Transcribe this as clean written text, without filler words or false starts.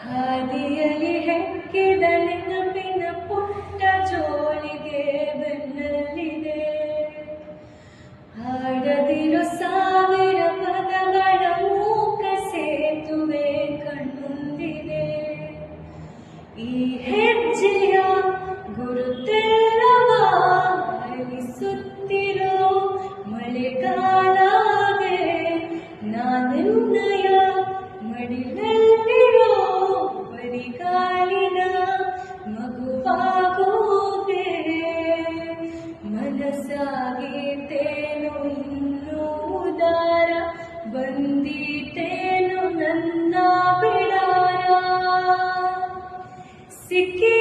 ಹಾದಿಯಲ್ಲಿ ಹೆಕ್ಕಿದ ನೆನಪಿನ ಪುಟ್ಟ ಜೋಳಿಗೆ ಬೆನ್ನಲ್ಲಿದೆ. ಹಾಡದಿರೋ ಸಾವಿರ ಪದಗಳ ಮೂಕ ಸೇತುವೆ ಕಣ್ಮುಂದಿದೆ. ಈ ಹೆಜ್ಜೆಯ ಗುರುತೆಲ್ಲವ ಹರಿಸುತ್ತಿರೋ ಮಳೆಗಾಲವೇ, ನಾನೆನ್ನಯ ಮಡಿಲಲ್ಲಿರೋ ಬರಿಗಾಲಿನ ಮಗುವಾಗೋದೆ. ಮನಸ್ಸಾಗೀತೇನು ಇನ್ನೂ ಉದಾರ, ಬಂದೀತೇನು ನನ್ನ ಬಿಡಾರ. ಸಿಕ್ಕಿ